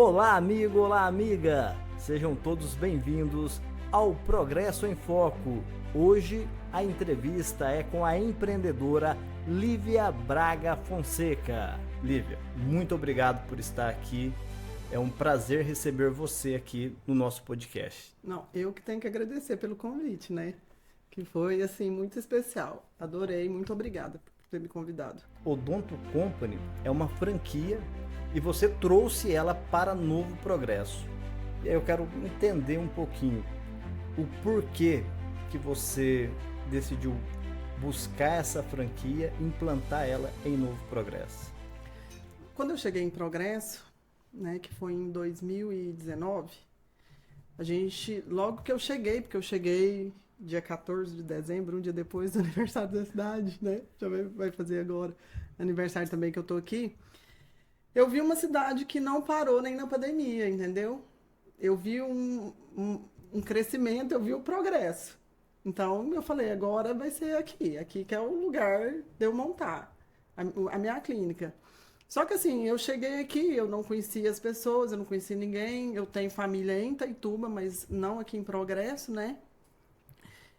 Olá, amigo, olá, amiga! Sejam todos bem-vindos ao Progresso em Foco. Hoje a entrevista é com a empreendedora Lívia Braga Fonseca. Lívia, muito obrigado por estar aqui. É um prazer receber você aqui no nosso podcast. Não, eu que tenho que agradecer pelo convite, né? Que foi, assim, muito especial. Adorei, muito obrigada por ter me convidado. Odonto Company é uma franquia e você trouxe ela para Novo Progresso. E aí eu quero entender um pouquinho o porquê que você decidiu buscar essa franquia e implantar ela em Novo Progresso. Quando eu cheguei em Progresso, né, que foi em 2019, logo que eu cheguei, porque eu cheguei dia 14 de dezembro, um dia depois do aniversário da cidade, né? Já vai fazer agora aniversário também que eu tô aqui. Eu vi uma cidade que não parou nem na pandemia, entendeu? Eu vi um crescimento, eu vi o progresso. Então eu falei, agora vai ser aqui que é o lugar de eu montar a minha clínica. Só que assim, eu cheguei aqui, eu não conhecia as pessoas, eu não conhecia ninguém, eu tenho família em Itaituba, mas não aqui em Progresso, né?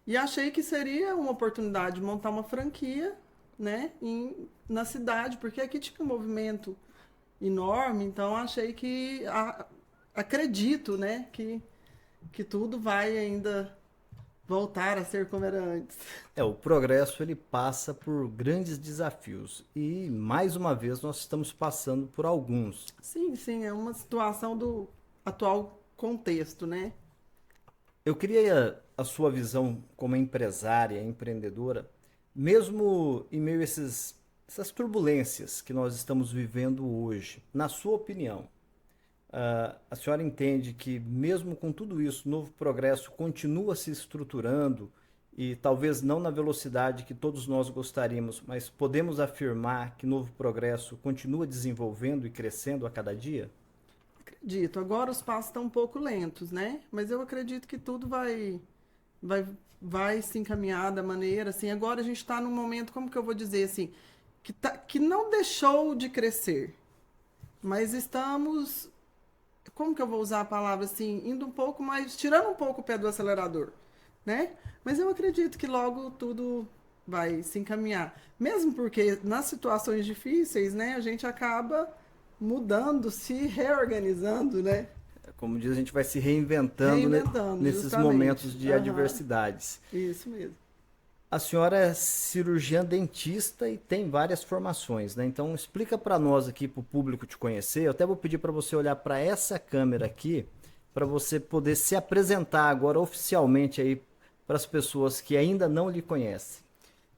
E achei que seria uma oportunidade de montar uma franquia, né, na cidade, porque aqui tinha um movimento enorme, então achei que acredito, né, que tudo vai ainda voltar a ser como era antes. O progresso ele passa por grandes desafios e mais uma vez nós estamos passando por alguns. Sim, sim, é uma situação do atual contexto, né? Eu queria a sua visão como empresária, empreendedora, mesmo em meio a essas turbulências que nós estamos vivendo hoje. Na sua opinião, a senhora entende que mesmo com tudo isso, o Novo Progresso continua se estruturando e talvez não na velocidade que todos nós gostaríamos, mas podemos afirmar que Novo Progresso continua desenvolvendo e crescendo a cada dia? Acredito. Agora os passos estão um pouco lentos, né? Mas eu acredito que tudo vai, vai se encaminhar da maneira, assim. Agora a gente está num momento, como que eu vou dizer, assim, que não deixou de crescer, mas estamos, como que eu vou usar a palavra, assim, indo um pouco mais, tirando um pouco o pé do acelerador, né? Mas eu acredito que logo tudo vai se encaminhar. Mesmo porque nas situações difíceis, né, a gente acaba mudando, se reorganizando, né? Como diz, a gente vai se reinventando Reinventando, nesses justamente. momentos de Aham, adversidades. isso mesmo. A senhora é cirurgiã dentista e tem várias formações, né? Então explica para nós aqui, para o público te conhecer. Eu até vou pedir para você olhar para essa câmera aqui, para você poder se apresentar agora oficialmente aí para as pessoas que ainda não lhe conhecem.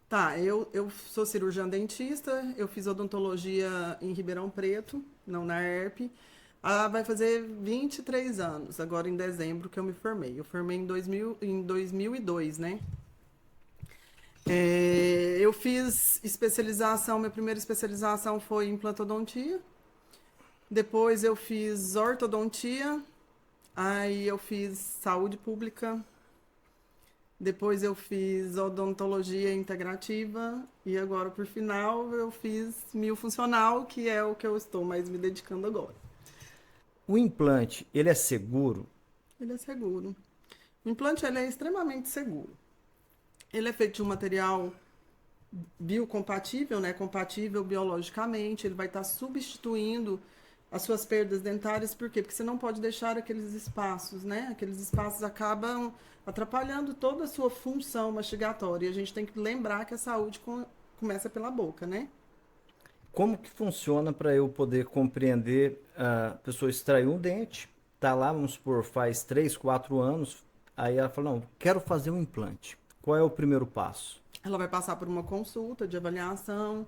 Tá, eu sou cirurgiã dentista, eu fiz odontologia em Ribeirão Preto, não na ERP. Ah, vai fazer 23 anos, agora em dezembro que eu me formei. Eu formei em 2002, né? Eu fiz especialização, minha primeira especialização foi em implantodontia. Depois eu fiz ortodontia, aí eu fiz saúde pública. Depois eu fiz odontologia integrativa e agora, por final, eu fiz miofuncional, que é o que eu estou mais me dedicando agora. O implante, ele é seguro? Ele é seguro. O implante ele é extremamente seguro. Ele é feito de um material biocompatível, né? Compatível biologicamente. Ele vai estar substituindo as suas perdas dentárias. Por quê? Porque você não pode deixar aqueles espaços, né? Aqueles espaços acabam atrapalhando toda a sua função mastigatória. E a gente tem que lembrar que a saúde começa pela boca, né? Como que funciona para eu poder compreender? A pessoa extraiu um dente, tá lá, vamos supor, faz 3, 4 anos, aí ela fala, não, quero fazer um implante. Qual é o primeiro passo? Ela vai passar por uma consulta de avaliação.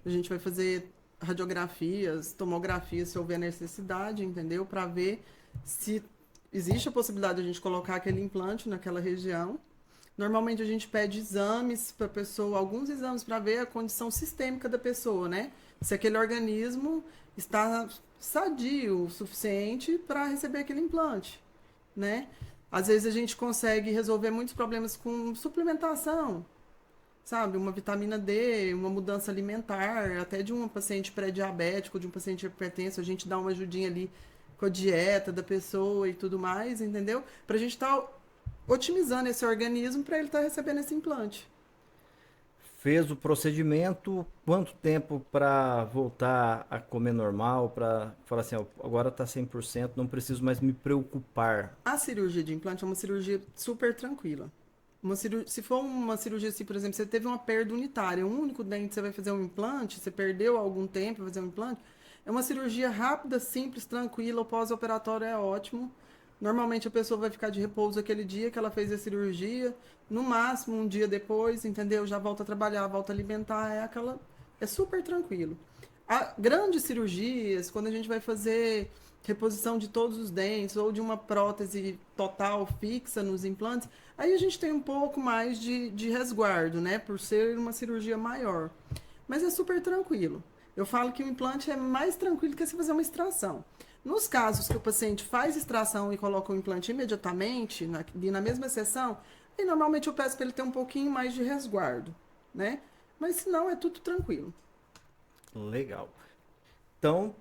A gente vai fazer radiografias, tomografias, se houver necessidade, entendeu? Para ver se existe a possibilidade de a gente colocar aquele implante naquela região. Normalmente a gente pede exames para a pessoa, alguns exames para ver a condição sistêmica da pessoa, né? Se aquele organismo está sadio o suficiente para receber aquele implante, né? Às vezes a gente consegue resolver muitos problemas com suplementação, sabe? Uma vitamina D, uma mudança alimentar, até de um paciente pré-diabético, de um paciente hipertenso, a gente dá uma ajudinha ali com a dieta da pessoa e tudo mais, entendeu? Pra gente estar otimizando esse organismo para ele estar recebendo esse implante. Fez o procedimento, quanto tempo para voltar a comer normal, para falar assim, ó, agora está 100%, não preciso mais me preocupar. A cirurgia de implante é uma cirurgia super tranquila. Se for uma cirurgia assim, por exemplo, você teve uma perda unitária, um único dente, você vai fazer um implante, você perdeu algum tempo para fazer um implante, é uma cirurgia rápida, simples, tranquila, o pós-operatório é ótimo. Normalmente a pessoa vai ficar de repouso aquele dia que ela fez a cirurgia, no máximo um dia depois, entendeu? Já volta a trabalhar, volta a alimentar, é super tranquilo. Grandes cirurgias, quando a gente vai fazer reposição de todos os dentes ou de uma prótese total fixa nos implantes, aí a gente tem um pouco mais de resguardo, né? Por ser uma cirurgia maior. Mas é super tranquilo. Eu falo que o implante é mais tranquilo que você fazer uma extração. Nos casos que o paciente faz extração e coloca o implante imediatamente, na mesma sessão, aí normalmente eu peço para ele ter um pouquinho mais de resguardo, né? Mas se não, é tudo tranquilo. Legal. Então,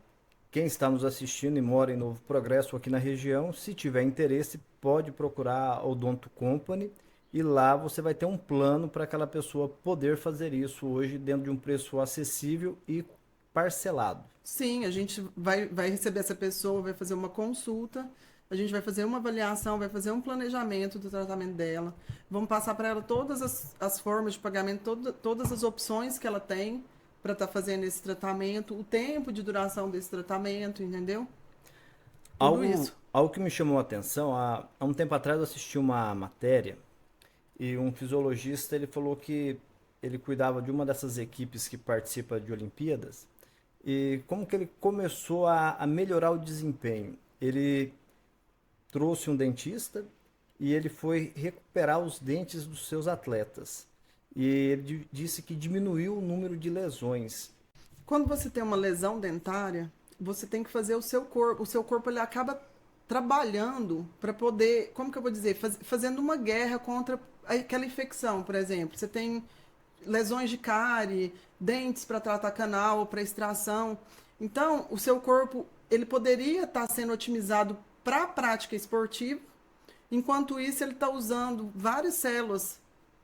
quem está nos assistindo e mora em Novo Progresso aqui na região, se tiver interesse, pode procurar a Odonto Company e lá você vai ter um plano para aquela pessoa poder fazer isso hoje dentro de um preço acessível e parcelado. Sim, a gente vai receber essa pessoa, vai fazer uma consulta, a gente vai fazer uma avaliação, vai fazer um planejamento do tratamento dela, vamos passar para ela todas as formas de pagamento, todas as opções que ela tem para estar fazendo esse tratamento, o tempo de duração desse tratamento, entendeu? Tudo isso. Algo que me chamou a atenção, há um tempo atrás eu assisti uma matéria e um fisiologista ele falou que ele cuidava de uma dessas equipes que participa de Olimpíadas e como que ele começou a melhorar o desempenho. Ele trouxe um dentista e ele foi recuperar os dentes dos seus atletas. E ele disse que diminuiu o número de lesões. Quando você tem uma lesão dentária, você tem que fazer o seu corpo. O seu corpo ele acaba trabalhando para poder, como que eu vou dizer, fazendo uma guerra contra aquela infecção, por exemplo. Você tem lesões de cárie, dentes para tratar canal, para extração. Então, o seu corpo ele poderia estar sendo otimizado para a prática esportiva, enquanto isso ele está usando várias células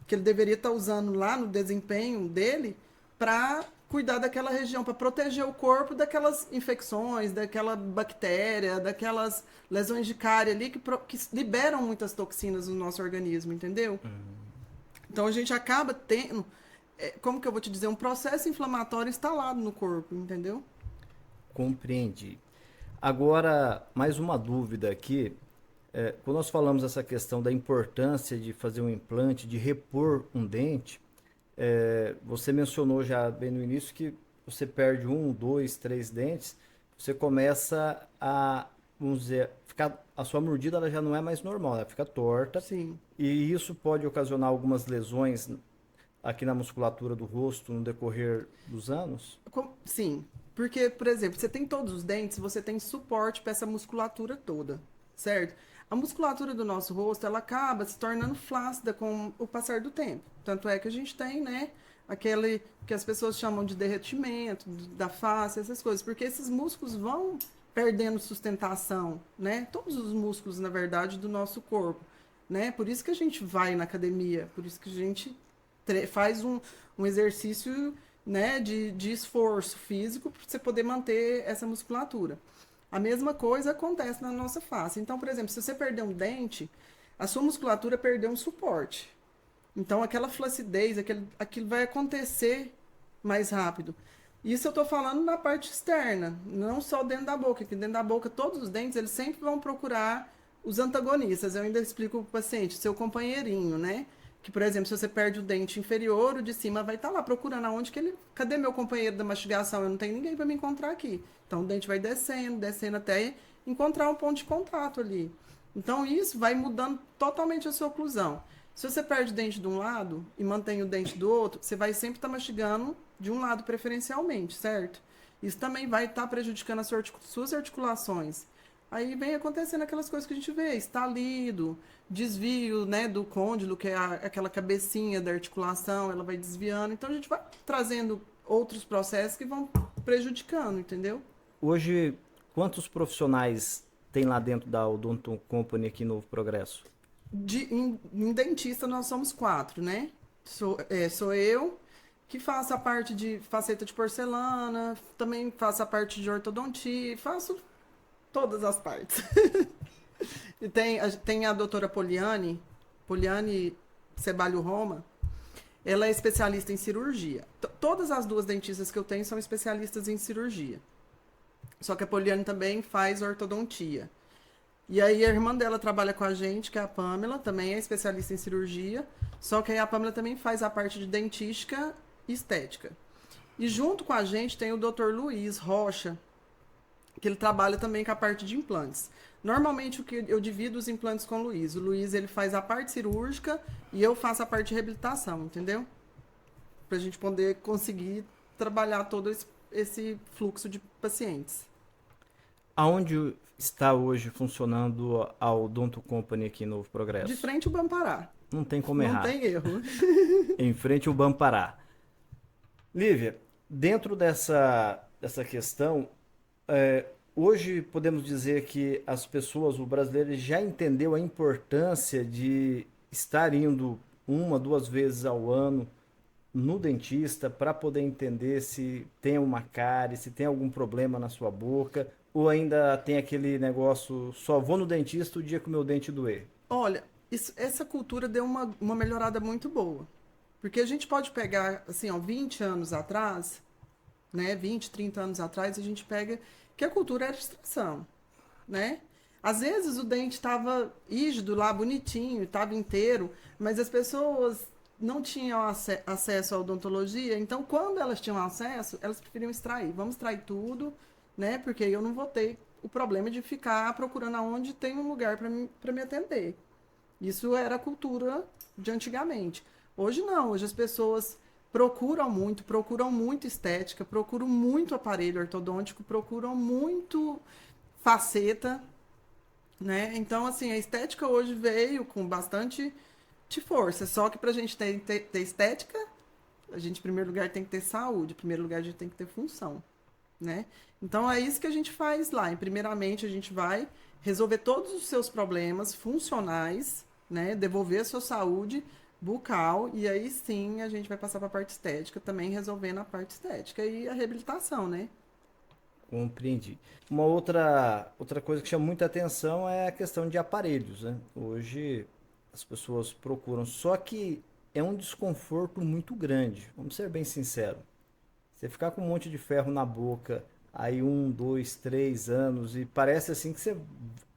que ele deveria estar usando lá no desempenho dele para cuidar daquela região, para proteger o corpo daquelas infecções, daquela bactéria, daquelas lesões de cárie ali que liberam muitas toxinas no nosso organismo, entendeu? Então a gente acaba tendo, como que eu vou te dizer, um processo inflamatório instalado no corpo, entendeu? Compreendi. Agora, mais uma dúvida aqui. Quando nós falamos essa questão da importância de fazer um implante, de repor um dente, você mencionou já bem no início que você perde um, dois, três dentes, você começa a, vamos dizer, a sua mordida ela já não é mais normal, ela fica torta. Sim. E isso pode ocasionar algumas lesões aqui na musculatura do rosto no decorrer dos anos? Sim, porque, por exemplo, você tem todos os dentes, você tem suporte para essa musculatura toda, certo? A musculatura do nosso rosto, ela acaba se tornando flácida com o passar do tempo. Tanto é que a gente tem, né, aquele que as pessoas chamam de derretimento da face, essas coisas, porque esses músculos vão perdendo sustentação, né? Todos os músculos, na verdade, do nosso corpo, né? Por isso que a gente vai na academia, por isso que a gente faz um exercício, né, de esforço físico para você poder manter essa musculatura. A mesma coisa acontece na nossa face. Então, por exemplo, se você perder um dente, a sua musculatura perdeu um suporte. Então, aquela flacidez, aquilo vai acontecer mais rápido. Isso eu estou falando na parte externa, não só dentro da boca. Porque dentro da boca, todos os dentes, eles sempre vão procurar os antagonistas. Eu ainda explico para o paciente, seu companheirinho, né? Que, por exemplo, se você perde o dente inferior, o de cima vai estar lá procurando aonde que ele... Cadê meu companheiro da mastigação? Eu não tenho ninguém para me encontrar aqui. Então, o dente vai descendo, descendo até encontrar um ponto de contato ali. Então, isso vai mudando totalmente a sua oclusão. Se você perde o dente de um lado e mantém o dente do outro, você vai sempre estar mastigando de um lado preferencialmente, certo? Isso também vai estar prejudicando as suas articulações. Aí vem acontecendo aquelas coisas que a gente vê, estalido, desvio, né, do côndilo, que é aquela cabecinha da articulação, ela vai desviando. Então a gente vai trazendo outros processos que vão prejudicando, entendeu? Hoje, quantos profissionais tem lá dentro da Odonto Company aqui em Novo Progresso? Em dentista nós somos 4, né? Sou eu que faço a parte de faceta de porcelana, também faço a parte de ortodontia, faço todas as partes. E tem a doutora Poliane Cebalho Roma, ela é especialista em cirurgia. Todas as duas dentistas que eu tenho são especialistas em cirurgia. Só que a Poliane também faz ortodontia. E aí a irmã dela trabalha com a gente, que é a Pamela, também é especialista em cirurgia. Só que aí a Pamela também faz a parte de dentística e estética. E junto com a gente tem o Dr. Luiz Rocha, que ele trabalha também com a parte de implantes. Normalmente o que eu divido os implantes com o Luiz. O Luiz ele faz a parte cirúrgica e eu faço a parte de reabilitação, entendeu? Pra gente poder conseguir trabalhar todo esse fluxo de pacientes. Aonde está hoje funcionando a Odonto Company aqui em Novo Progresso? De frente o Bampará. Não tem como Não errar. tem erro. Em frente ao Bampará. Lívia, dentro dessa questão, hoje podemos dizer que as pessoas, o brasileiro já entendeu a importância de estar indo 1, 2 vezes ao ano no dentista para poder entender se tem uma cárie, se tem algum problema na sua boca, ou ainda tem aquele negócio, só vou no dentista o dia que o meu dente doer. Olha, essa cultura deu uma melhorada muito boa. Porque a gente pode pegar, assim, ó, 20 anos atrás, né? 20, 30 anos atrás, a gente pega que a cultura era extração, né? Às vezes o dente estava rígido lá, bonitinho, estava inteiro, mas as pessoas não tinham acesso à odontologia, então quando elas tinham acesso, elas preferiam extrair. Vamos extrair tudo, né? Porque eu não vou ter o problema de ficar procurando aonde tem um lugar para me atender. Isso era a cultura de antigamente. Hoje não, hoje as pessoas procuram muito estética, procuram muito aparelho ortodôntico, procuram muito faceta, né? Então, assim, a estética hoje veio com bastante de força. Só que pra gente ter estética, a gente, em primeiro lugar, tem que ter saúde, em primeiro lugar, a gente tem que ter função, né? Então, é isso que a gente faz lá. Primeiramente, a gente vai resolver todos os seus problemas funcionais, né? Devolver a sua saúde bucal, e aí sim a gente vai passar para a parte estética, também resolvendo a parte estética e a reabilitação, né? Compreendi. Uma outra coisa que chama muita atenção é a questão de aparelhos, né? Hoje as pessoas procuram, só que é um desconforto muito grande, vamos ser bem sinceros. Você ficar com um monte de ferro na boca, aí 1, 2, 3 anos, e parece assim que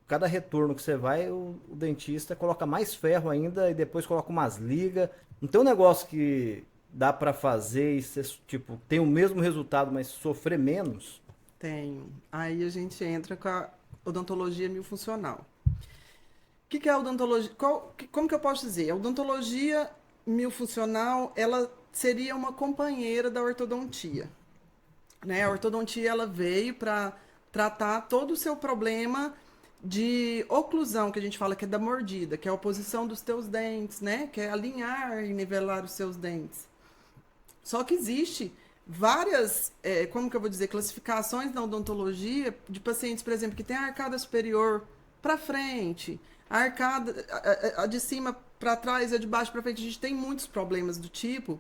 cada retorno que você vai, o dentista coloca mais ferro ainda e depois coloca umas ligas. Não tem um negócio que dá pra fazer e você, tipo, tem o mesmo resultado, mas sofrer menos? Tenho. Aí a gente entra com a odontologia milfuncional. O que é a odontologia? Como que eu posso dizer? A odontologia milfuncional, ela seria uma companheira da ortodontia, né? A ortodontia, ela veio para tratar todo o seu problema de oclusão, que a gente fala que é da mordida, que é a oposição dos teus dentes, né? Que é alinhar e nivelar os seus dentes. Só que existe várias, como que eu vou dizer, classificações na odontologia de pacientes, por exemplo, que tem a arcada superior para frente, a arcada, a de cima para trás, a de baixo para frente. A gente tem muitos problemas do tipo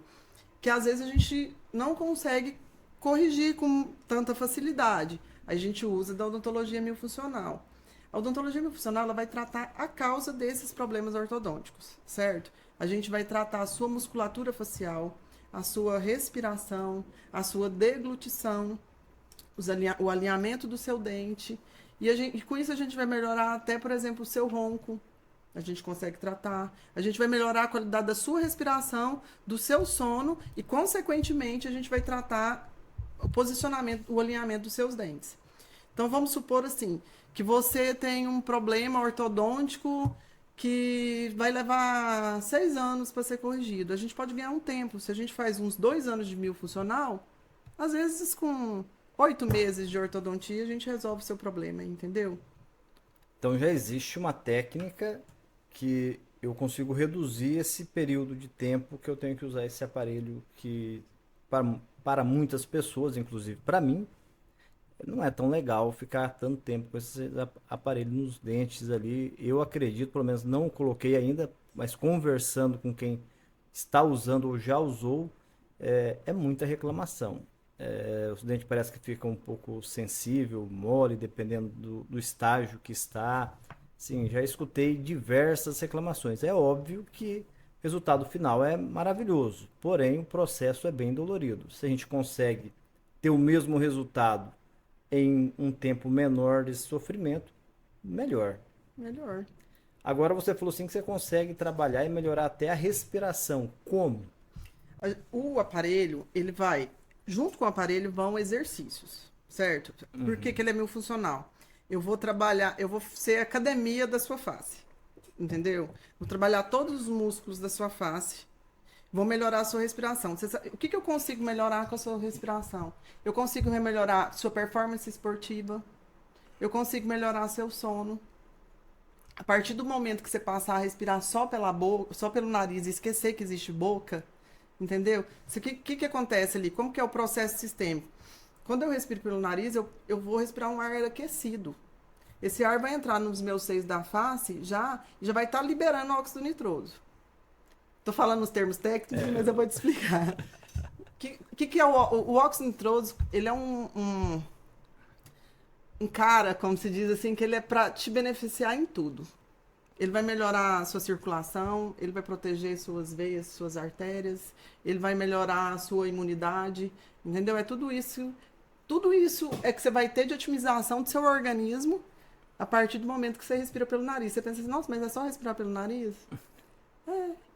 que às vezes a gente não consegue corrigir com tanta facilidade. A gente usa da odontologia milfuncional. A odontologia milfuncional, ela vai tratar a causa desses problemas ortodônticos, certo? A gente vai tratar a sua musculatura facial, a sua respiração, a sua deglutição, o alinhamento do seu dente. E com isso a gente vai melhorar até, por exemplo, o seu ronco. A gente consegue tratar. A gente vai melhorar a qualidade da sua respiração, do seu sono e, consequentemente, a gente vai tratar o posicionamento, o alinhamento dos seus dentes. Então, vamos supor assim, que você tem um problema ortodôntico que vai levar 6 anos para ser corrigido. A gente pode ganhar um tempo. Se a gente faz uns 2 anos de milfuncional, às vezes com 8 meses de ortodontia, a gente resolve o seu problema, entendeu? Então já existe uma técnica que eu consigo reduzir esse período de tempo que eu tenho que usar esse aparelho que para muitas pessoas, inclusive para mim, não é tão legal ficar tanto tempo com esses aparelhos nos dentes ali. Eu acredito, pelo menos não coloquei ainda, mas conversando com quem está usando ou já usou, é muita reclamação. Os dentes parece que ficam um pouco sensível, mole, dependendo do estágio que está. Sim, já escutei diversas reclamações. É óbvio que o resultado final é maravilhoso, porém o processo é bem dolorido. Se a gente consegue ter o mesmo resultado em um tempo menor desse sofrimento, melhor. Melhor. Agora você falou assim que você consegue trabalhar e melhorar até a respiração. Como? O aparelho, ele vai, junto com o aparelho vão exercícios, certo? Por que que ele é meu funcional? Eu vou trabalhar, eu vou ser a academia da sua face, entendeu? Vou trabalhar todos os músculos da sua face, vou melhorar a sua respiração. O que que eu consigo melhorar com a sua respiração? Eu consigo melhorar sua performance esportiva, eu consigo melhorar seu sono. A partir do momento que você passar a respirar só pela boca, só pelo nariz e esquecer que existe boca, entendeu? O que acontece ali? Como que é o processo sistêmico? Quando eu respiro pelo nariz, eu vou respirar um ar aquecido. Esse ar vai entrar nos meus seios da face já vai estar liberando óxido nitroso. Tô falando os termos técnicos, mas eu vou te explicar. Que é o óxido nitroso? Ele é um cara, como se diz assim, que ele é para te beneficiar em tudo. Ele vai melhorar a sua circulação, ele vai proteger suas veias, suas artérias, ele vai melhorar a sua imunidade, entendeu? É tudo isso. Tudo isso é que você vai ter de otimização do seu organismo a partir do momento que você respira pelo nariz. Você pensa assim, nossa, mas é só respirar pelo nariz?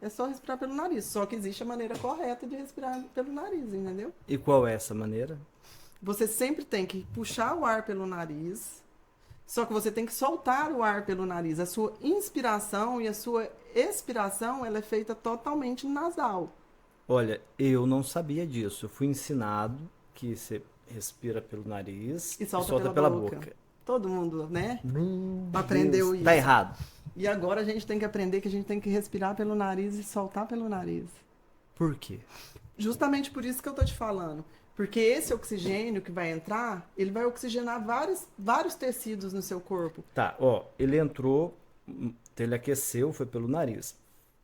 É só respirar pelo nariz. Só que existe a maneira correta de respirar pelo nariz, entendeu? E qual é essa maneira? Você sempre tem que puxar o ar pelo nariz, só que você tem que soltar o ar pelo nariz. A sua inspiração e a sua expiração, ela é feita totalmente nasal. Olha, eu não sabia disso. Eu fui ensinado que você respira pelo nariz E e solta solta pela pela boca. boca. Todo mundo, né? Meu Aprendeu Deus, isso. tá errado. E agora a gente tem que aprender que a gente tem que respirar pelo nariz e soltar pelo nariz. Por quê? Justamente por isso que eu tô te falando. Porque esse oxigênio que vai entrar, ele vai oxigenar vários tecidos no seu corpo. Tá, ó, ele entrou, ele aqueceu, foi pelo nariz.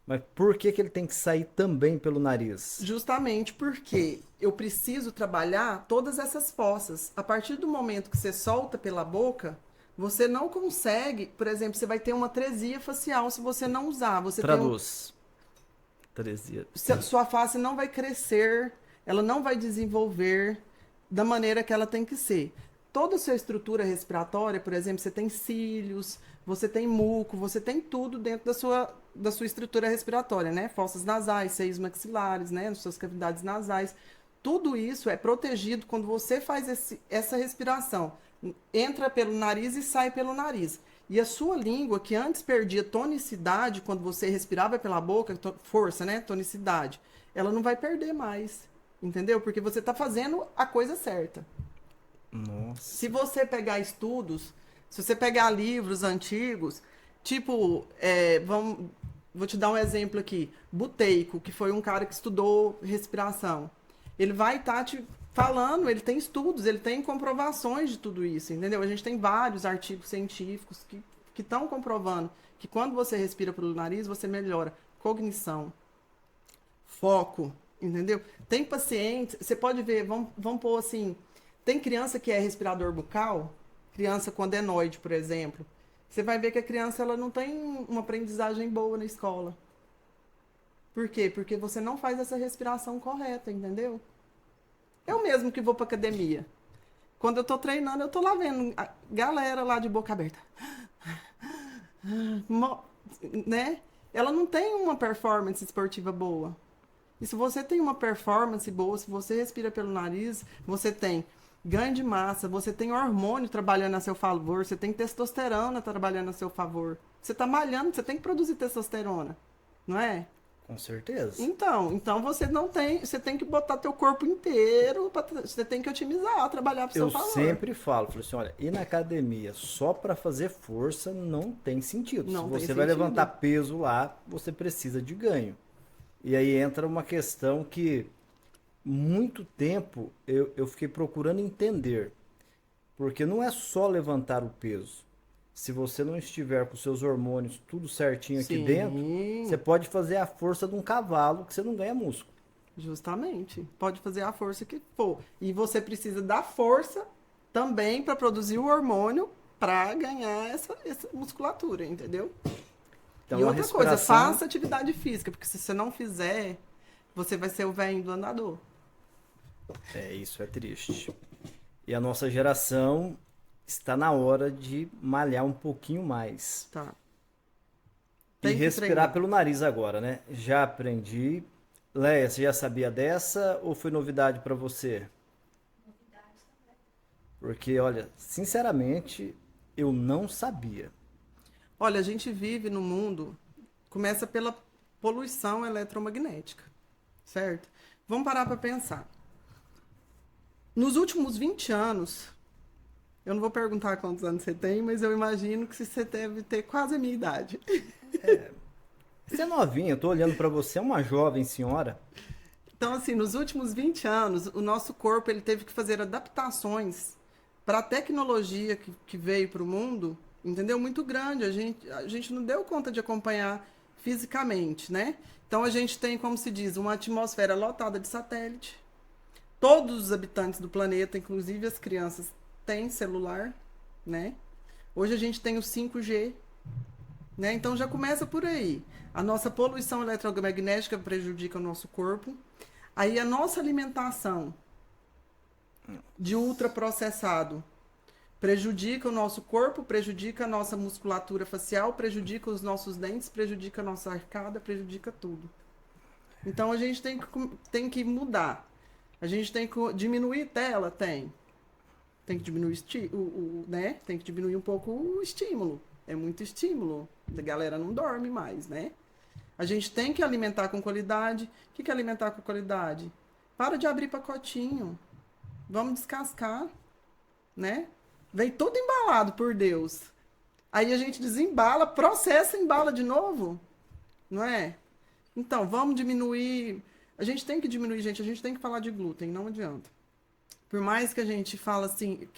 Mas por que que ele tem que sair também pelo nariz? Justamente porque eu preciso trabalhar todas essas fossas. A partir do momento que você solta pela boca, você não consegue, por exemplo, você vai ter uma atresia facial se você não usar. Você Traduz. Teresia. sua face não vai crescer, ela não vai desenvolver da maneira que ela tem que ser. Toda a sua estrutura respiratória, por exemplo, você tem cílios, você tem muco, você tem tudo dentro da sua estrutura respiratória, né? Fossas nasais, seios maxilares, né? Nas suas cavidades nasais. Tudo isso é protegido quando você faz essa respiração. Entra pelo nariz e sai pelo nariz. E a sua língua, que antes perdia tonicidade quando você respirava pela boca, força, né? Tonicidade, ela não vai perder mais. Entendeu? Porque você está fazendo a coisa certa. Nossa. Se você pegar estudos, se você pegar livros antigos, tipo, vou te dar um exemplo aqui. Buteyko, que foi um cara que estudou respiração. Ele vai estar te falando, ele tem estudos, ele tem comprovações de tudo isso, entendeu? A gente tem vários artigos científicos que estão comprovando que quando você respira pelo nariz, você melhora cognição, foco, entendeu? Tem pacientes, você pode ver, vamos pôr assim, tem criança que é respirador bucal, criança com adenoide, por exemplo. Você vai ver que a criança ela não tem uma aprendizagem boa na escola. Por quê? Porque você não faz essa respiração correta, entendeu? Eu mesmo que vou para academia. Quando eu tô treinando, eu tô lá vendo a galera lá de boca aberta. Né? Ela não tem uma performance esportiva boa. E se você tem uma performance boa, se você respira pelo nariz, você tem ganho de massa, você tem hormônio trabalhando a seu favor, você tem testosterona trabalhando a seu favor. Você tá malhando, você tem que produzir testosterona, não é? Com certeza. Então você não tem, você tem que botar teu corpo inteiro, você tem que otimizar, trabalhar pro seu Eu favor. sempre falo assim, olha, ir na academia só para fazer força não tem sentido. Não Se tem você vai sentido. levantar peso lá, você precisa de ganho. E aí entra uma questão que muito tempo eu fiquei procurando entender. Porque não é só levantar o peso. Se você não estiver com seus hormônios tudo certinho aqui dentro, você Sim, pode fazer a força de um cavalo que você não ganha músculo. justamente. Pode fazer a força que for. E você precisa da força também para produzir o hormônio para ganhar essa musculatura, entendeu? Então E a outra coisa, respiração, faça atividade física, porque se você não fizer, você vai ser o velhinho do andador. isso é triste. E a nossa geração está na hora de malhar um pouquinho mais. Tá. E Tem que respirar treinar. pelo nariz agora, né? Já aprendi. Leia, você já sabia dessa ou foi novidade para você? Porque, olha, sinceramente, eu não sabia. Olha, a gente vive no mundo, começa pela poluição eletromagnética, certo? Vamos parar para pensar. Nos últimos 20 anos, eu não vou perguntar quantos anos você tem, mas eu imagino que você deve ter quase a minha idade. Você é novinha, eu tô olhando para você, é uma jovem senhora. Então, assim, nos últimos 20 anos, o nosso corpo ele teve que fazer adaptações para a tecnologia que veio para o mundo, entendeu? Muito grande. A gente não deu conta de acompanhar fisicamente, né? Então, a gente tem, como se diz, uma atmosfera lotada de satélite. Todos os habitantes do planeta, inclusive as crianças, têm celular, né? Hoje a gente tem o 5G, né? Então já começa por aí. A nossa poluição eletromagnética prejudica o nosso corpo. Aí a nossa alimentação de ultraprocessado prejudica o nosso corpo, prejudica a nossa musculatura facial, prejudica os nossos dentes, prejudica a nossa arcada, prejudica tudo. Então a gente tem que mudar. A gente tem que diminuir tela? Tem que diminuir né? Tem que diminuir um pouco o estímulo. É muito estímulo. A galera não dorme mais, né? A gente tem que alimentar com qualidade. O que é alimentar com qualidade? Para de abrir pacotinho. Vamos descascar, né? Vem tudo embalado por Deus. Aí a gente desembala, processa e embala de novo, não é? Então, vamos diminuir. A gente tem que diminuir, gente. A gente tem que falar de glúten, não adianta. Por mais que a gente fala assim,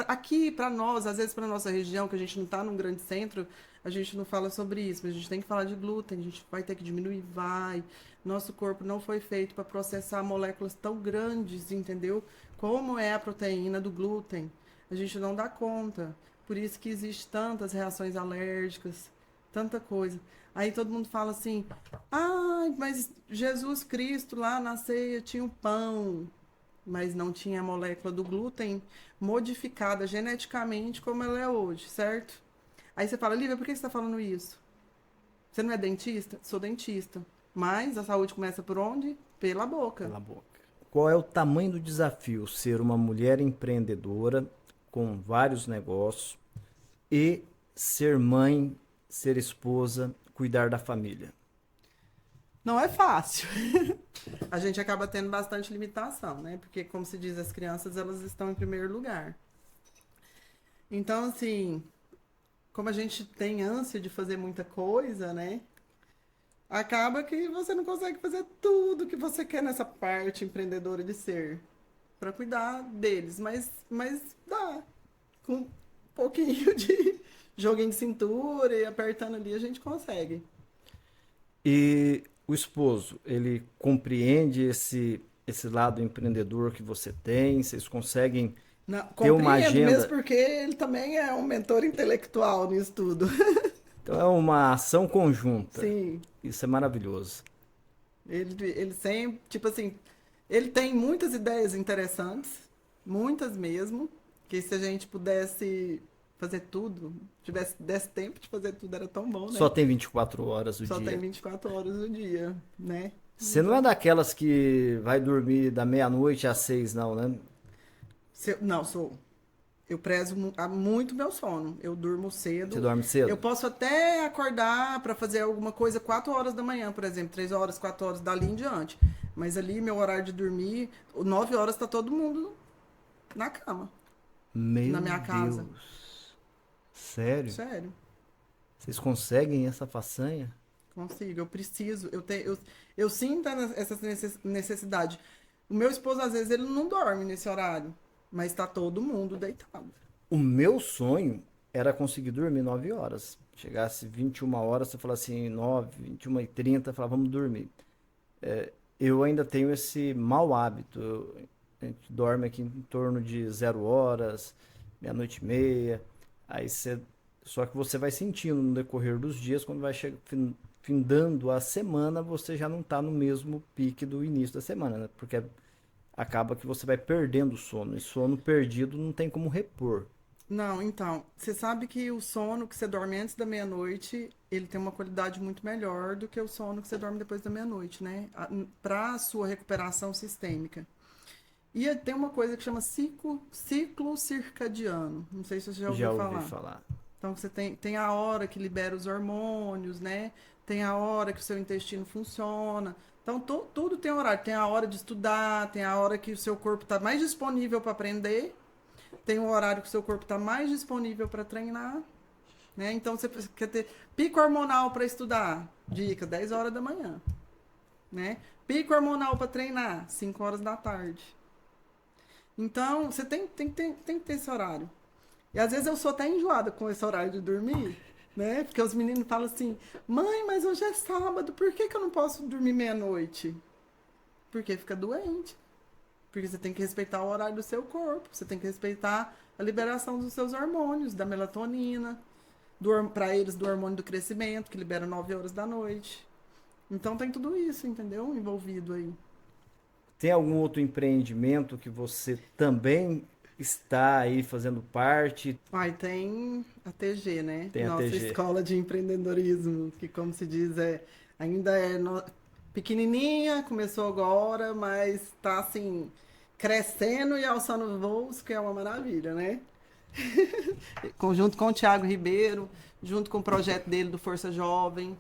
aqui para nós, às vezes para nossa região, que a gente não está num grande centro, a gente não fala sobre isso, mas a gente tem que falar de glúten, a gente vai ter que diminuir, vai. Nosso corpo não foi feito para processar moléculas tão grandes, entendeu? Como é a proteína do glúten. A gente não dá conta. Por isso que existe tantas reações alérgicas, tanta coisa. Aí todo mundo fala assim: "Ah, mas Jesus Cristo lá na ceia tinha o pão, mas não tinha a molécula do glúten modificada geneticamente como ela é hoje, certo?" Aí você fala: "Lívia, por que você está falando isso? Você não é dentista?" Sou dentista. Mas a saúde começa por onde? Pela boca. Pela boca. Qual é o tamanho do desafio ser uma mulher empreendedora com vários negócios e ser mãe, ser esposa, cuidar da família? Não é fácil. A gente acaba tendo bastante limitação, né? Porque, como se diz, as crianças, elas estão em primeiro lugar. Então, assim, como a gente tem ânsia de fazer muita coisa, né? Acaba que você não consegue fazer tudo que você quer nessa parte empreendedora de ser. Para cuidar deles. Mas dá. Com um pouquinho de joguinho de cintura e apertando ali, a gente consegue. E o esposo, ele compreende esse lado empreendedor que você tem? Vocês conseguem Não, ter uma compreendo, mesmo agenda? porque ele também é um mentor intelectual nisso tudo. Então é uma ação conjunta. Sim, Isso é maravilhoso. ele sempre, tipo assim, ele tem muitas ideias interessantes, muitas mesmo, que se a gente pudesse fazer tudo, desse tempo de fazer tudo, era tão bom, Só né? tem 24 horas o Só tem dia. 24 horas no dia, né? Você não é daquelas que vai dormir da meia-noite às 6, não, né? Não, sou. Eu prezo muito meu sono. Eu durmo Você cedo. dorme Eu cedo? posso até acordar para fazer alguma coisa 4 horas da manhã, por exemplo, 3 horas, 4 horas, dali em diante. Mas ali, meu horário de dormir, 9 horas tá todo mundo na cama, na Meu minha casa. Deus. Sério? Sério, Vocês conseguem essa façanha? consigo. Eu preciso. Eu sinto essa necessidade. O meu esposo, às vezes, ele não dorme nesse horário, mas tá todo mundo deitado. O meu sonho era conseguir dormir 9 horas. Chegasse 21 horas, você fala assim, 9, 21h30, fala, vamos dormir. Eu ainda tenho esse mau hábito. A gente dorme aqui em torno de 0 horas, meia-noite e meia. Aí você. Só que você vai sentindo no decorrer dos dias, quando vai findando a semana, você já não está no mesmo pique do início da semana, né? Porque acaba que você vai perdendo o sono. E sono perdido não tem como repor. Não, então, você sabe que o sono que você dorme antes da meia-noite, ele tem uma qualidade muito melhor do que o sono que você dorme depois da meia-noite, né? Para a sua recuperação sistêmica. E tem uma coisa que chama ciclo circadiano. Não sei se você já ouviu Já ouvi falar. falar. Então, você tem a hora que libera os hormônios, né? Tem a hora que o seu intestino funciona. Então, tudo tem horário. Tem a hora de estudar, tem a hora que o seu corpo está mais disponível para aprender, tem o horário que o seu corpo está mais disponível para treinar, né? Então, você quer ter pico hormonal para estudar, dica, 10 horas da manhã, né? Pico hormonal para treinar, 5 horas da tarde. Então, você tem que ter esse horário. E às vezes eu sou até enjoada com esse horário de dormir, né? Porque os meninos falam assim, mãe, mas hoje é sábado, por que eu não posso dormir meia-noite? Porque fica doente. Porque você tem que respeitar o horário do seu corpo, você tem que respeitar a liberação dos seus hormônios, da melatonina, para eles do hormônio do crescimento, que libera 9 horas da noite. Então tem tudo isso, entendeu? Envolvido aí. Tem algum outro empreendimento que você também está aí fazendo parte? Aí tem a TG, né? Tem a Nossa TG. escola de empreendedorismo, que como se diz, ainda é pequenininha, começou agora, mas está assim, crescendo e alçando voos, que é uma maravilha, né? Junto com o Thiago Ribeiro, junto com o projeto dele do Força Jovem.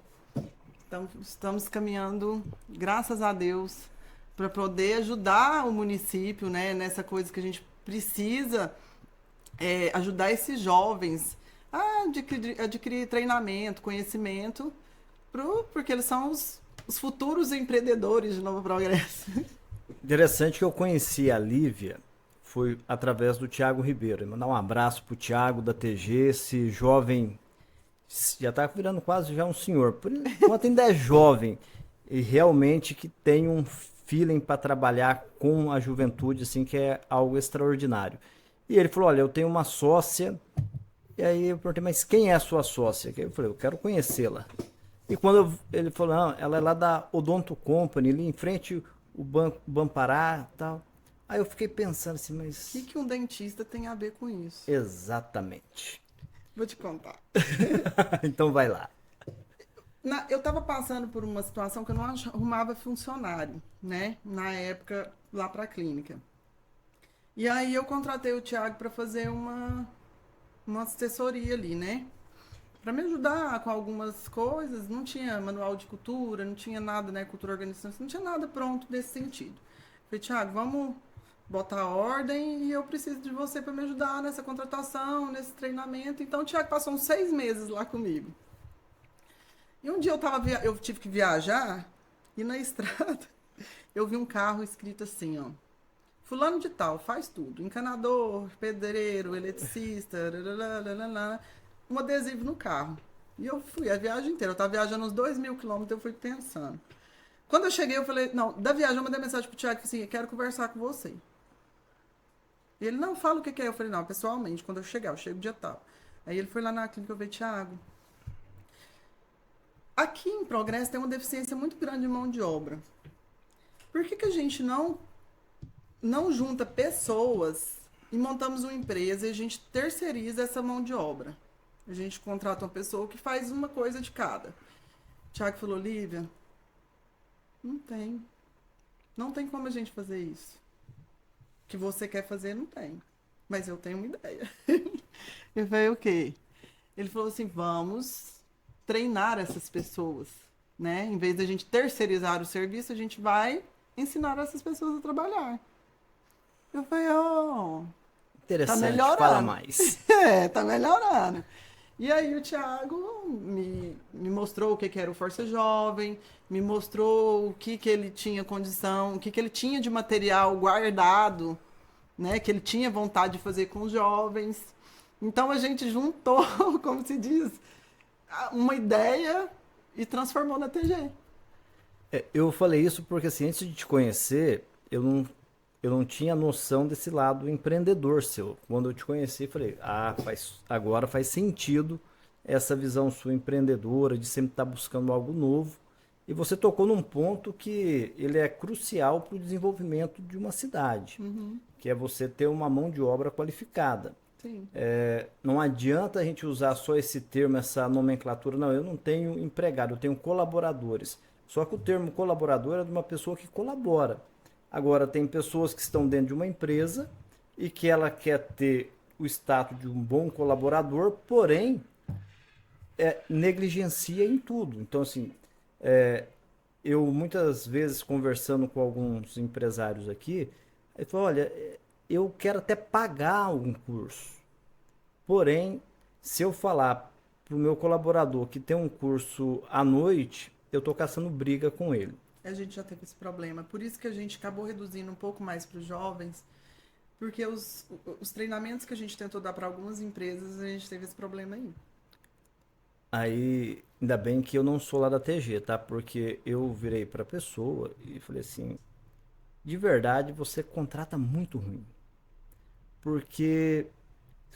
Então, estamos caminhando, graças a Deus, para poder ajudar o município, né, nessa coisa que a gente precisa ajudar esses jovens a adquirir treinamento, conhecimento, porque eles são os futuros empreendedores de Novo Progresso. Interessante que eu conheci a Lívia foi através do Thiago Ribeiro. Mandar um abraço pro Thiago da TG, esse jovem já tá virando quase já um senhor. Por enquanto ainda é jovem e realmente que tem um feeling para trabalhar com a juventude, assim, que é algo extraordinário. E ele falou, olha, eu tenho uma sócia. E aí eu perguntei, mas quem é a sua sócia? Eu falei, eu quero conhecê-la. E quando ele falou, não, ela é lá da Odonto Company, ali em frente o Banco Bampará e tal. Aí eu fiquei pensando assim, mas... O que um dentista tem a ver com isso? Exatamente. Vou te contar. Então vai lá. Eu estava passando por uma situação que eu não arrumava funcionário, né? Na época, lá para a clínica. E aí eu contratei o Thiago para fazer uma assessoria ali, né? Para me ajudar com algumas coisas. Não tinha manual de cultura, não tinha nada, né? Cultura organização, não tinha nada pronto nesse sentido. Falei, Thiago, vamos botar ordem e eu preciso de você para me ajudar nessa contratação, nesse treinamento. Então o Thiago passou uns 6 meses lá comigo. E um dia eu tive que viajar e na estrada eu vi um carro escrito assim, ó. Fulano de tal, faz tudo. Encanador, pedreiro, eletricista, um adesivo no carro. E eu fui a viagem inteira. Eu tava viajando uns 2.000 quilômetros, eu fui pensando. Quando eu cheguei, eu falei, não, da viagem eu mandei mensagem pro Thiago assim, eu quero conversar com você. E ele, não, fala o que é. Eu falei, não, pessoalmente, quando eu chegar, eu chego dia tal. Aí ele foi lá na clínica, eu falei, Thiago, aqui em Progresso tem uma deficiência muito grande de mão de obra. Por que a gente não junta pessoas e montamos uma empresa e a gente terceiriza essa mão de obra? A gente contrata uma pessoa que faz uma coisa de cada. O Thiago falou, Lívia, não tem. Não tem como a gente fazer isso. O que você quer fazer, não tem. Mas eu tenho uma ideia. Eu falei, o quê? Ele falou assim, vamos treinar essas pessoas, né? Em vez da gente terceirizar o serviço, a gente vai ensinar essas pessoas a trabalhar. Eu falei, Interessante, tá melhorando. fala mais. Tá melhorando. E aí o Thiago me mostrou o que era o Força Jovem, me mostrou o que ele tinha condição, o que ele tinha de material guardado, né? Que ele tinha vontade de fazer com os jovens. Então a gente juntou, como se diz, uma ideia e transformou na TG. Eu falei isso porque, assim, antes de te conhecer, eu não tinha noção desse lado empreendedor seu. Quando eu te conheci, falei, agora faz sentido essa visão sua empreendedora, de sempre estar buscando algo novo. E você tocou num ponto que ele é crucial para o desenvolvimento de uma cidade, que é você ter uma mão de obra qualificada. Sim. Não adianta a gente usar só esse termo, essa nomenclatura. Não, eu não tenho empregado, eu tenho colaboradores. Só que o termo colaborador é de uma pessoa que colabora. Agora, tem pessoas que estão dentro de uma empresa e que ela quer ter o status de um bom colaborador, porém, negligencia em tudo. Então, assim, eu muitas vezes conversando com alguns empresários aqui, ele falou, olha, eu quero até pagar um curso. Porém, se eu falar para o meu colaborador que tem um curso à noite, eu estou caçando briga com ele. A gente já teve esse problema. Por isso que a gente acabou reduzindo um pouco mais para os jovens, porque os treinamentos que a gente tentou dar para algumas empresas, a gente teve esse problema aí. Aí, ainda bem que eu não sou lá da TG, tá? Porque eu virei para a pessoa e falei assim, de verdade, você contrata muito ruim. Porque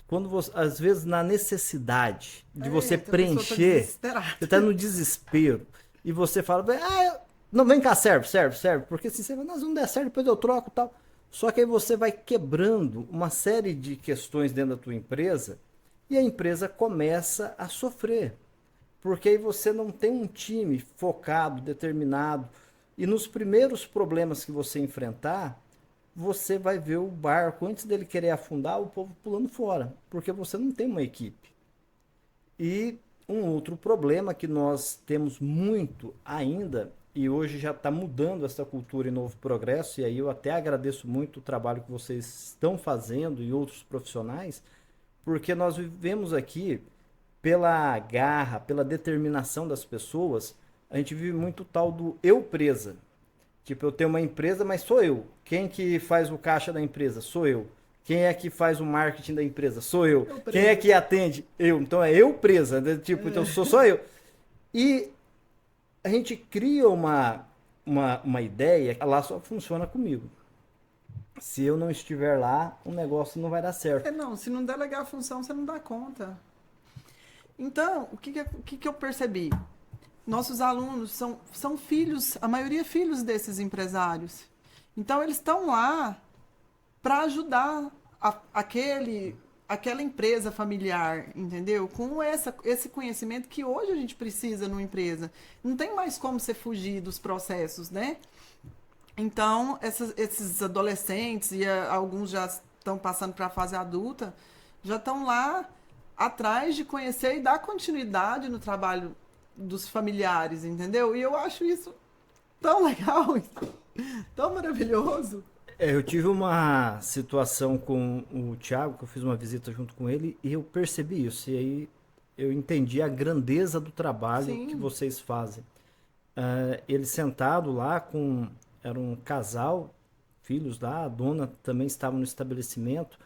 quando você, às vezes na necessidade de você A pessoa tá preencher, desesperada. você tá no desespero e você fala, não, vem cá, serve, porque assim, você, nós não der certo, depois eu troco e tal. Só que aí você vai quebrando uma série de questões dentro da tua empresa e a empresa começa a sofrer. Porque aí você não tem um time focado, determinado. E nos primeiros problemas que você enfrentar, você vai ver o barco, antes dele querer afundar, o povo pulando fora. Porque você não tem uma equipe. E um outro problema que nós temos muito ainda, e hoje já está mudando essa cultura em Novo Progresso, e aí eu até agradeço muito o trabalho que vocês estão fazendo e outros profissionais, porque nós vivemos aqui pela garra, pela determinação das pessoas, a gente vive muito o tal do eu presa. Tipo, eu tenho uma empresa, mas sou eu. Quem que faz o caixa da empresa? Sou eu. Quem é que faz o marketing da empresa? Sou eu. Quem é que atende? Eu. Então é eu presa. Né? Tipo, então sou só eu. E a gente cria uma ideia que lá só funciona comigo. Se eu não estiver lá, o negócio não vai dar certo. Não, se não delegar a função, você não dá conta. Então, o que eu percebi? Nossos alunos são filhos, a maioria filhos desses empresários. Então, eles estão lá para ajudar aquela empresa familiar, entendeu? Com esse conhecimento que hoje a gente precisa numa empresa. Não tem mais como você fugir dos processos, né? Então, esses adolescentes e alguns já estão passando para a fase adulta, já estão lá atrás de conhecer e dar continuidade no trabalho dos familiares, entendeu? E eu acho isso tão legal, tão maravilhoso. Eu tive uma situação com o Thiago, que eu fiz uma visita junto com ele, e eu percebi isso. E aí eu entendi a grandeza do trabalho Sim. que vocês fazem. Ele sentado lá com... Era um casal, filhos lá, a dona também estava no estabelecimento,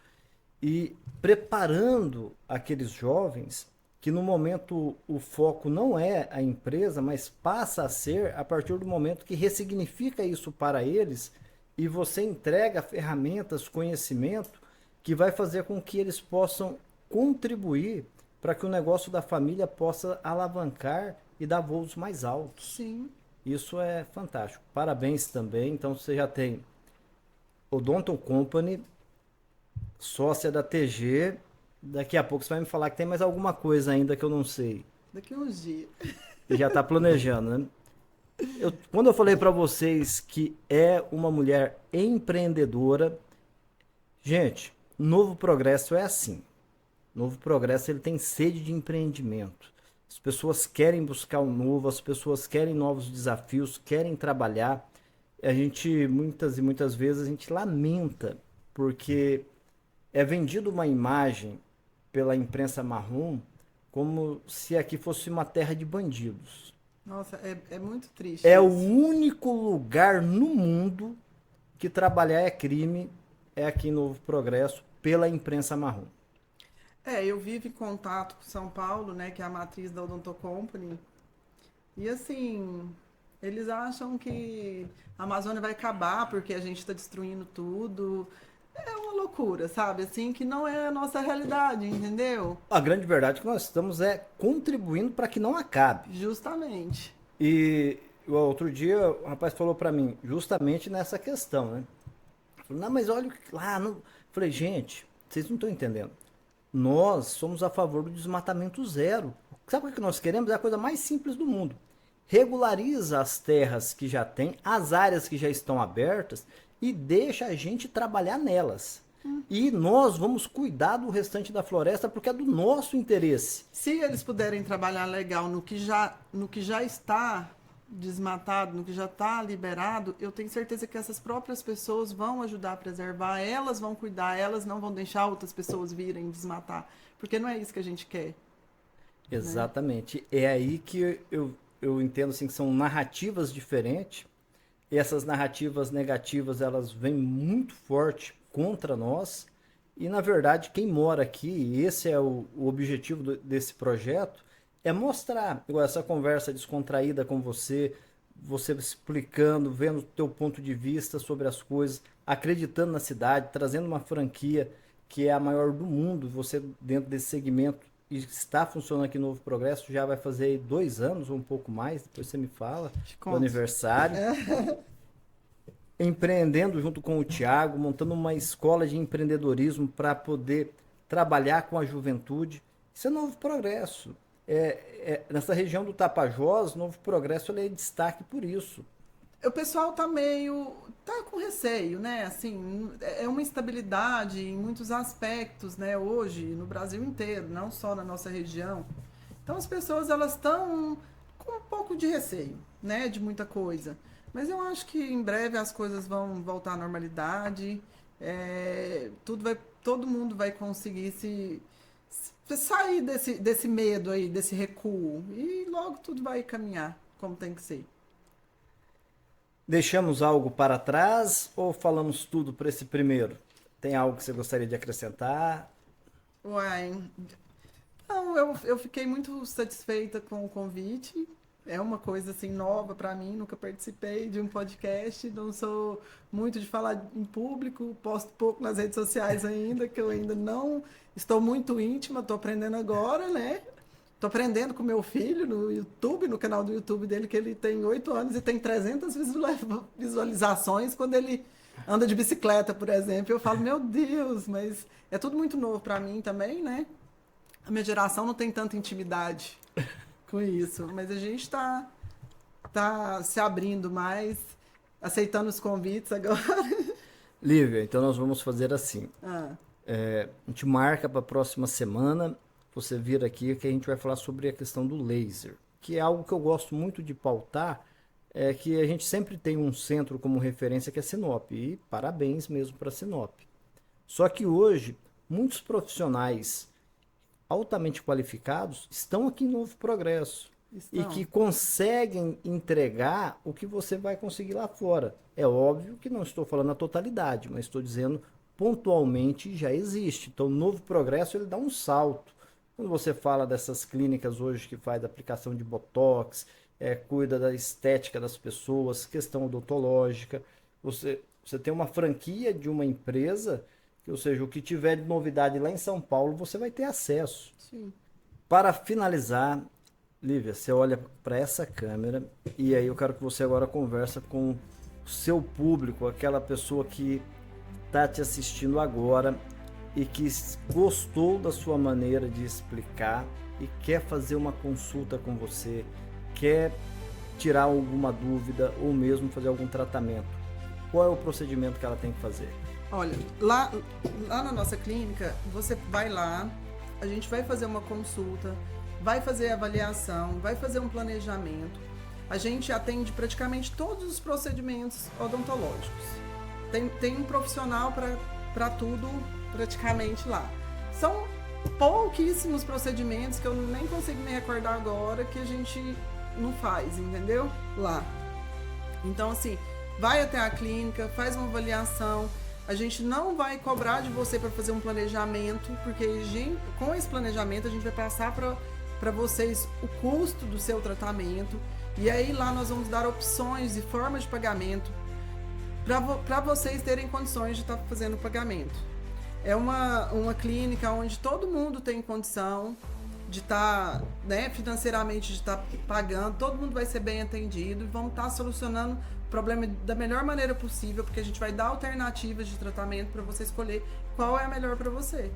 e preparando aqueles jovens que no momento o foco não é a empresa, mas passa a ser a partir do momento que ressignifica isso para eles e você entrega ferramentas, conhecimento que vai fazer com que eles possam contribuir para que o negócio da família possa alavancar e dar voos mais altos. Sim. Isso é fantástico. Parabéns também. Então você já tem Odonton Company, sócia da TG. Daqui a pouco você vai me falar que tem mais alguma coisa ainda que eu não sei. Daqui uns dias. E já está planejando, né? Quando eu falei para vocês que é uma mulher empreendedora, gente, Novo Progresso é assim. Novo Progresso ele tem sede de empreendimento. As pessoas querem buscar o novo, as pessoas querem novos desafios, querem trabalhar. A gente, muitas vezes, a gente lamenta, porque é vendido uma imagem pela imprensa marrom como se aqui fosse uma terra de bandidos. Nossa, é muito triste. É isso. o único lugar no mundo que trabalhar é crime, é aqui em Novo Progresso, pela imprensa marrom. Eu vivo em contato com São Paulo, né, que é a matriz da Odonto Company. E assim, eles acham que a Amazônia vai acabar porque a gente está destruindo tudo. É uma loucura, sabe? Assim, que não é a nossa realidade, entendeu? A grande verdade é que nós estamos contribuindo para que não acabe. Justamente. E o outro dia o rapaz falou para mim, justamente nessa questão, né? Falei, não, mas olha lá. Não... Falei, gente, vocês não estão entendendo. Nós somos a favor do desmatamento zero. Sabe o que nós queremos? É a coisa mais simples do mundo. Regulariza as terras que já tem, as áreas que já estão abertas e deixa a gente trabalhar nelas. E nós vamos cuidar do restante da floresta porque é do nosso interesse. Se eles puderem trabalhar legal no que já está desmatado, no que já está liberado, eu tenho certeza que essas próprias pessoas vão ajudar a preservar, elas vão cuidar, elas não vão deixar outras pessoas virem desmatar, porque não é isso que a gente quer. Exatamente. Né? É aí que eu entendo assim, que são narrativas diferentes. E essas narrativas negativas, elas vêm muito forte contra nós. E, na verdade, quem mora aqui, e esse é o objetivo desse projeto, é mostrar igual essa conversa descontraída com você, você explicando, vendo o teu ponto de vista sobre as coisas, acreditando na cidade, trazendo uma franquia que é a maior do mundo, você dentro desse segmento, e está funcionando aqui no Novo Progresso, já vai fazer 2 anos ou um pouco mais, depois você me fala, do aniversário. Empreendendo junto com o Thiago, montando uma escola de empreendedorismo para poder trabalhar com a juventude. Isso é Novo Progresso. Nessa região do Tapajós, Novo Progresso ele é destaque por isso. O pessoal tá com receio, né? Assim, é uma instabilidade em muitos aspectos, né? Hoje, no Brasil inteiro, não só na nossa região. Então, as pessoas, elas estão com um pouco de receio, né? De muita coisa. Mas eu acho que em breve as coisas vão voltar à normalidade. Todo mundo vai conseguir sair desse medo aí, desse recuo. E logo tudo vai caminhar como tem que ser. Deixamos algo para trás ou falamos tudo para esse primeiro? Tem algo que você gostaria de acrescentar? Uai, não, eu fiquei muito satisfeita com o convite. É uma coisa assim nova para mim, nunca participei de um podcast, não sou muito de falar em público, posto pouco nas redes sociais ainda, que eu ainda não estou muito íntima, estou aprendendo agora, né? Tô aprendendo com meu filho no YouTube, no canal do YouTube dele, que ele tem 8 anos e tem 300 visualizações quando ele anda de bicicleta, por exemplo. Eu falo, meu Deus, mas é tudo muito novo para mim também, né? A minha geração não tem tanta intimidade com isso, mas a gente tá se abrindo mais, aceitando os convites agora. Lívia, então nós vamos fazer assim. A gente marca para a próxima semana. Você vir aqui que a gente vai falar sobre a questão do laser, que é algo que eu gosto muito de pautar, que a gente sempre tem um centro como referência que é Sinop, e parabéns mesmo para Sinop. Só que hoje, muitos profissionais altamente qualificados estão aqui em Novo Progresso e que conseguem entregar o que você vai conseguir lá fora. É óbvio que não estou falando a totalidade, mas estou dizendo pontualmente já existe. Então, o Novo Progresso ele dá um salto. Quando você fala dessas clínicas hoje que faz aplicação de botox, cuida da estética das pessoas, questão odontológica, você tem uma franquia de uma empresa, ou seja, o que tiver de novidade lá em São Paulo, você vai ter acesso. Sim. Para finalizar, Lívia, você olha para essa câmera e aí eu quero que você agora conversa com o seu público, aquela pessoa que está te assistindo agora e que gostou da sua maneira de explicar e quer fazer uma consulta com você, quer tirar alguma dúvida ou mesmo fazer algum tratamento. Qual é o procedimento que ela tem que fazer? Olha, lá na nossa clínica, você vai lá, a gente vai fazer uma consulta, vai fazer avaliação, vai fazer um planejamento. A gente atende praticamente todos os procedimentos odontológicos. Tem um profissional para tudo praticamente lá. São pouquíssimos procedimentos que eu nem consigo me recordar agora que a gente não faz, entendeu? Lá. Então, assim, vai até a clínica, faz uma avaliação. A gente não vai cobrar de você para fazer um planejamento, porque com esse planejamento a gente vai passar para vocês o custo do seu tratamento. E aí lá nós vamos dar opções e formas de pagamento para vocês terem condições de estar fazendo o pagamento. É uma clínica onde todo mundo tem condição de estar, né, financeiramente, de estar pagando, todo mundo vai ser bem atendido e vamos estar solucionando o problema da melhor maneira possível, porque a gente vai dar alternativas de tratamento para você escolher qual é a melhor para você.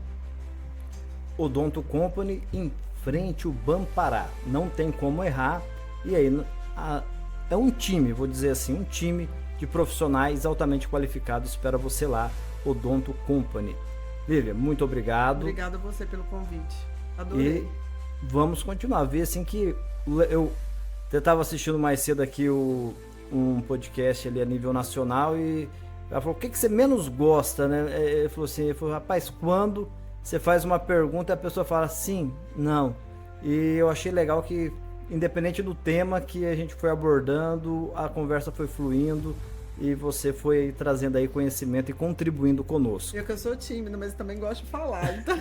Odonto Company em frente ao Bampará, não tem como errar. E aí é um time, vou dizer assim, um time de profissionais altamente qualificados espera você lá, Odonto Company. Lívia, muito obrigado. Obrigada a você pelo convite. Adorei. E vamos continuar. Ver assim que eu estava assistindo mais cedo aqui um podcast ali a nível nacional e ela falou, o que você menos gosta, né? Ele falou, rapaz, quando você faz uma pergunta e a pessoa fala sim, não. E eu achei legal que, independente do tema que a gente foi abordando, a conversa foi fluindo e você foi trazendo aí conhecimento e contribuindo conosco. Eu sou tímida, mas também gosto de falar, então...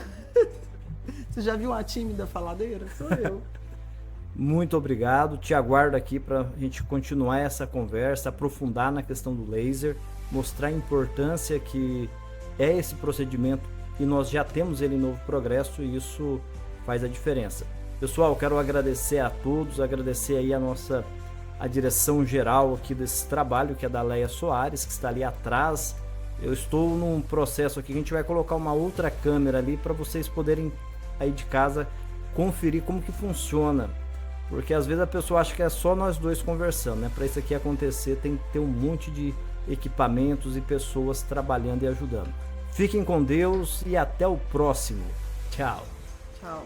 Você já viu uma tímida faladeira? Sou eu. Muito obrigado, te aguardo aqui para a gente continuar essa conversa, aprofundar na questão do laser, mostrar a importância que é esse procedimento e nós já temos ele em Novo Progresso e isso faz a diferença. Pessoal, quero agradecer a todos, agradecer aí a direção geral aqui desse trabalho, que é da Leia Soares, que está ali atrás. Eu estou num processo aqui, a gente vai colocar uma outra câmera ali para vocês poderem aí de casa conferir como que funciona. Porque às vezes a pessoa acha que é só nós dois conversando, né? Para isso aqui acontecer tem que ter um monte de equipamentos e pessoas trabalhando e ajudando. Fiquem com Deus e até o próximo. Tchau. Tchau.